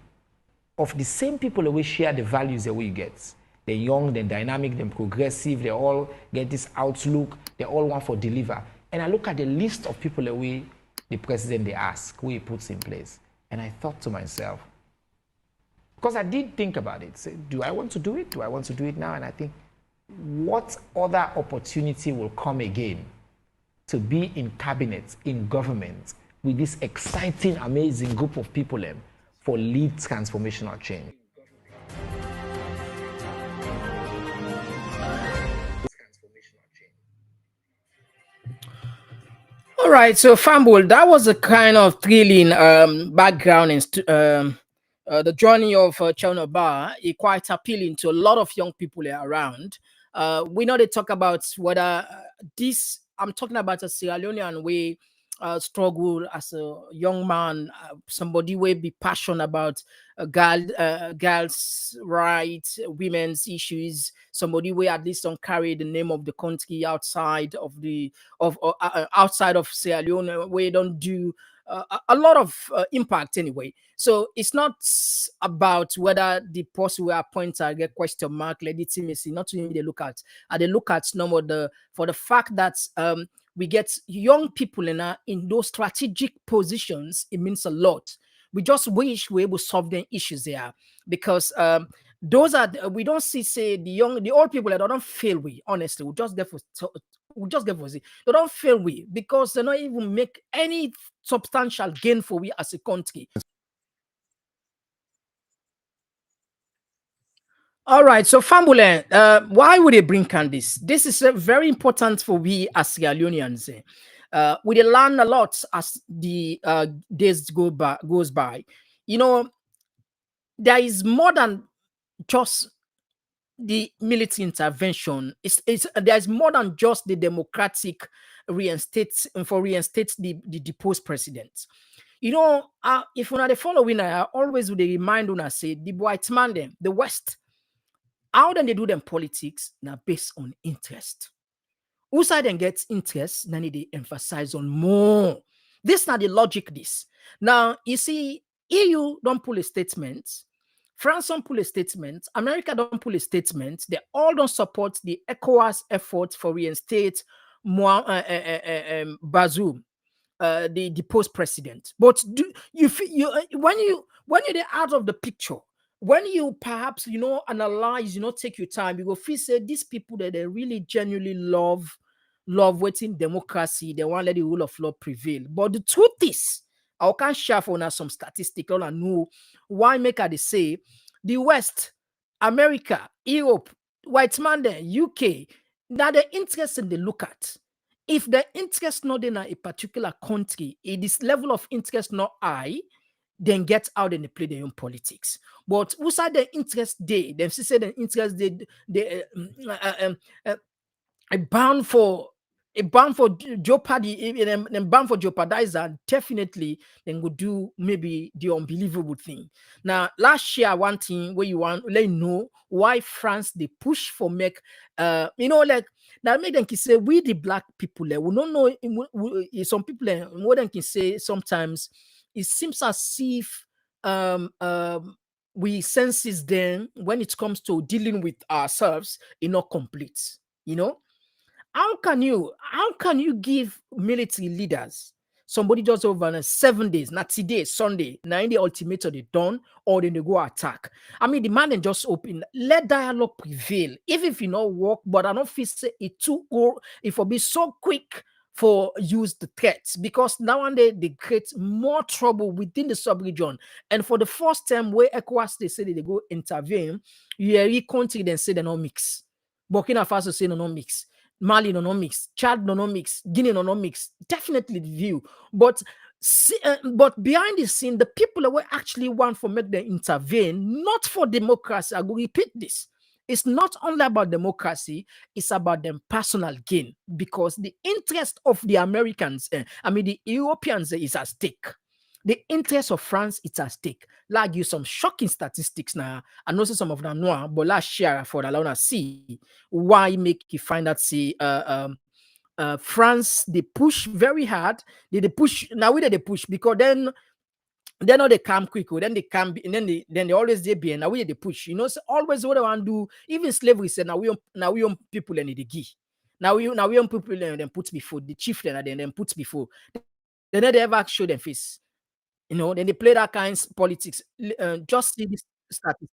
of the same people that will share the values that we get. They're young, they're dynamic, they're progressive, they all get this outlook, they all want for deliver. And I look at the list of people that the president they ask, who he puts in place. And I thought to myself, because I did think about it, say, do I want to do it? Do I want to do it now? And I think, what other opportunity will come again to be in cabinet, in government, with this exciting, amazing group of people for lead transformational change? All right, so Fambul, that was a kind of thrilling background and the journey of Chaunoba is quite appealing to a lot of young people around. We know they talk about whether this, I'm talking about a Sierra Leonean way struggle as a young man, somebody will be passionate about girls' rights, women's issues, somebody will at least don't carry the name of the country outside of outside of Sierra Leone, where don't do a lot of impact anyway. So it's not about whether the person will appoint or get question mark legitimacy. Not to they look at. They look at no more for the fact that we get young people in those strategic positions. It means a lot. We just wish we able to solve the issues there, because those are we don't say the old people that don't fail. We honestly we just get for they don't fail we because they don't even make any substantial gain for we as a country. All right, so Fambule, why would they bring Candice? This is very important for we as Sierra Leoneans. We learn a lot as the days goes by. You know, there is more than just the military intervention. There's more than just the democratic reinstate the deposed president. You know, if you're not the following, I always would remind when I say the white man, them, the West, how then they do them politics now based on interest. Who side then gets interest, then they emphasize on more. This not the logic. This now you see, EU don't pull a statement, France don't pull a statement, America don't pull a statement. They all don't support the Ecowas effort for reinstate Bazoum, the deposed president. But do you when you're out of the picture, when you perhaps analyze, take your time, you go feel say these people that they really genuinely love waiting democracy, they want to let the rule of law prevail. But the truth is, I can share for now some statistics all I know why make I they say the West, America, Europe, white man there, UK, that the interest in the look at. If the interest not in a particular country, if this level of interest not high, then get out and they play their own politics. But who said the interest day? Them say the interest they bound for jeopardy, and bound for jeopardizer, definitely then would do maybe the unbelievable thing. Now, last year, one thing where you want let you know why France they push for make like that make them can say we the black people we don't know some people more than can say sometimes it seems as if we senses then when it comes to dealing with ourselves not complete. How can you give military leaders somebody just over 7 days, not today, Sunday, now in the ultimatum they done, or then they go attack? I mean, the man then just open, let dialogue prevail. Even if you not work, but I don't feel say it too or it will be so quick for use the threats, because now and then they create more trouble within the sub-region. And for the first time where Ecuas they say they go intervene, you hear country then say they no mix. Burkina Faso say no mix. Mali no mix, Chad no mix, Guinea no mix. Definitely the view, but behind the scene, the people that were actually want for make them intervene, not for democracy. I will repeat this: it's not only about democracy; it's about them personal gain, because the interest of the Americans, the Europeans, is at stake. The interest of France is at stake. Like you some shocking statistics now. I know some of them know, but last year for the Lona see why make you find that see France they push very hard. They push now we they push because then know they come quick, then they come and then they always they be and now we they push. So always what they want to do. Even slavery said now we own people and they give. Now we own people and then put before the chieftain and then put before. They never ever show them face. Then they play that kind of politics. Just see this statistic.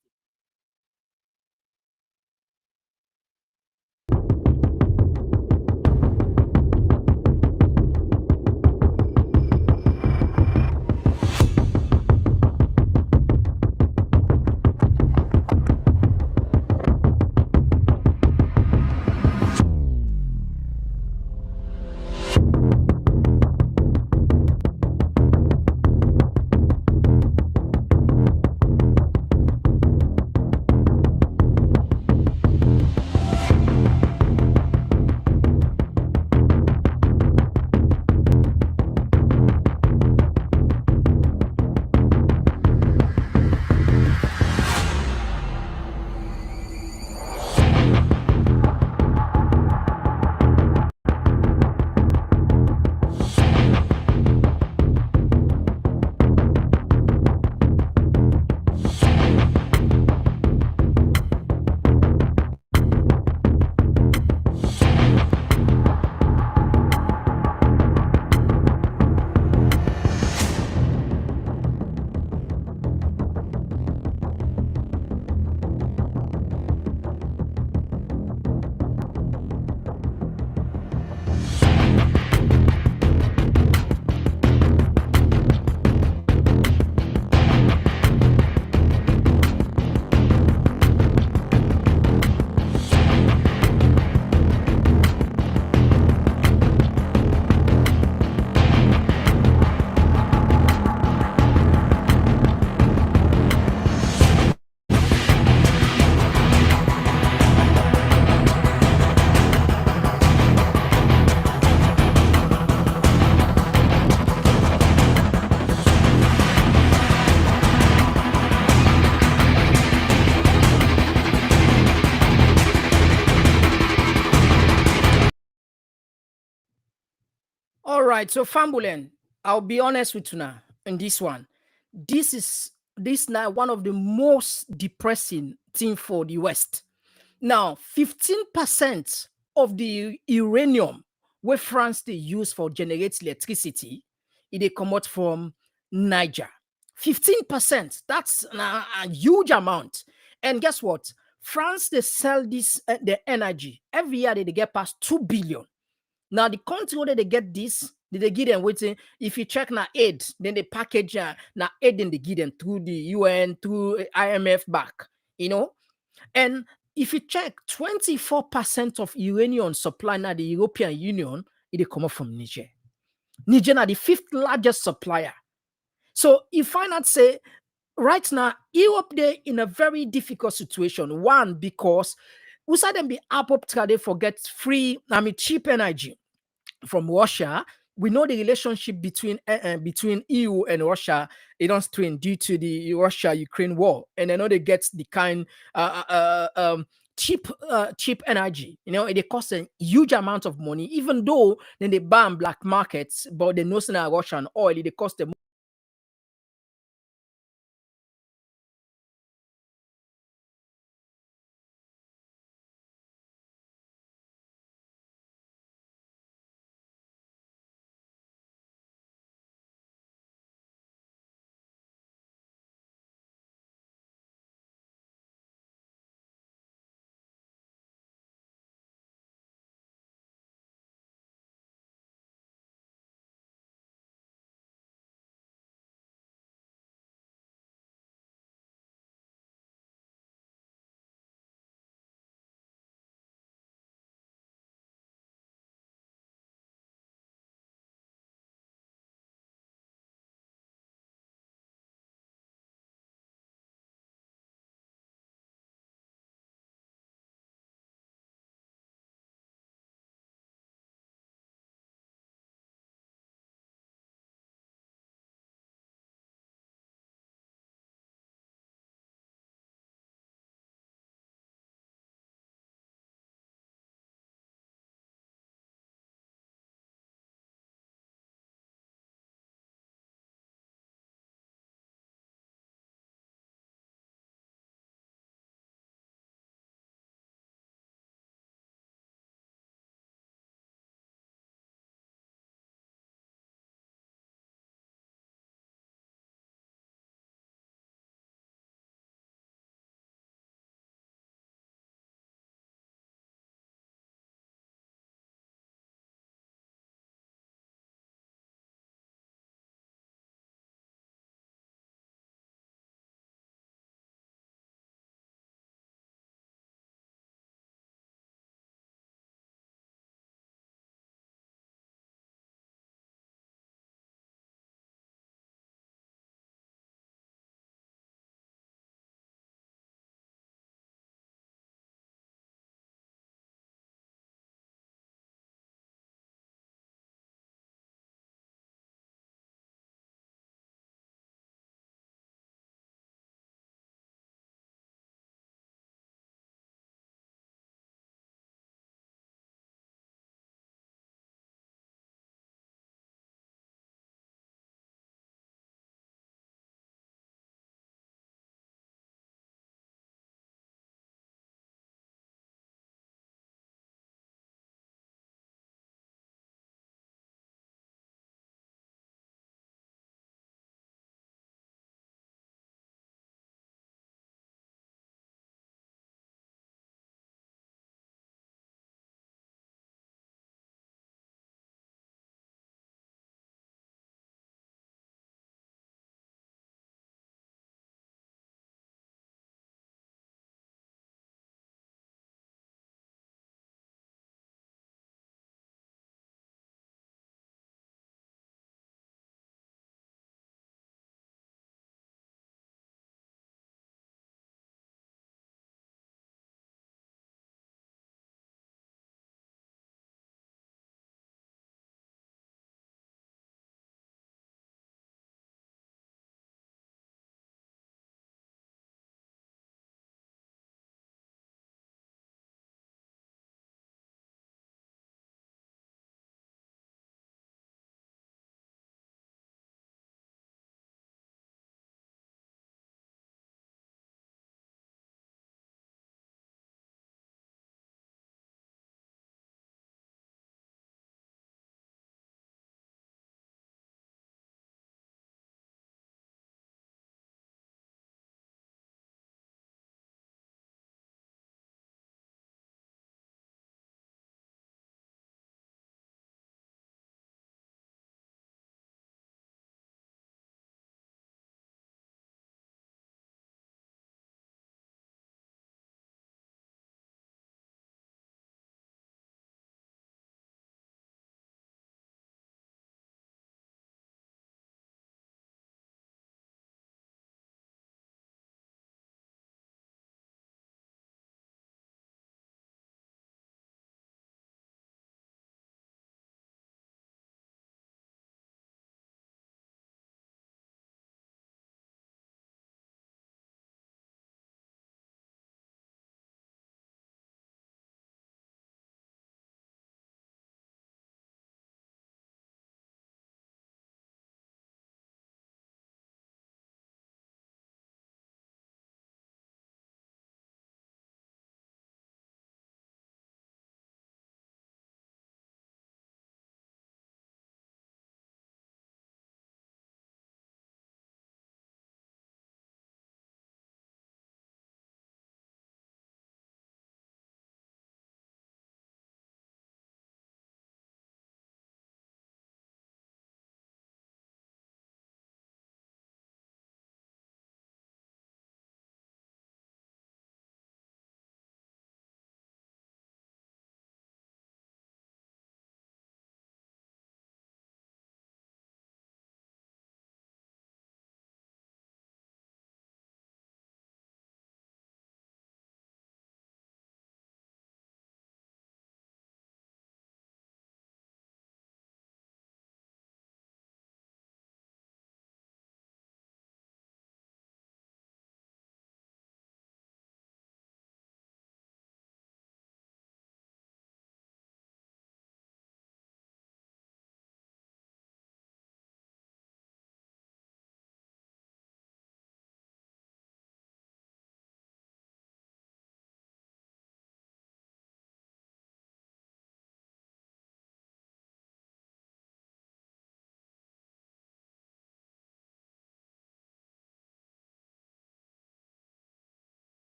All right, so Fambulen, I'll be honest with you now in this one. This is now one of the most depressing thing for the West. Now, 15% of the uranium where France they use for generate electricity, they come out from Niger. 15%. That's a huge amount. And guess what? France they sell this the energy every year. They get past 2 billion. Now the country where they get this, they give them waiting. If you check now aid, then they package now aid, then they give them through the UN, through IMF back. And if you check, 24% of uranium supply now the European Union, it come up from Niger. Niger are the 5th largest supplier. So if I not say right now, Europe they're in a very difficult situation. One, because we saw them be up they forget cheap energy from Russia. We know the relationship between EU and Russia, it don't strain due to the Russia-Ukraine war, and I know they get the kind cheap energy. It costs a huge amount of money, even though then they ban black markets, but they know Russian oil, it costs them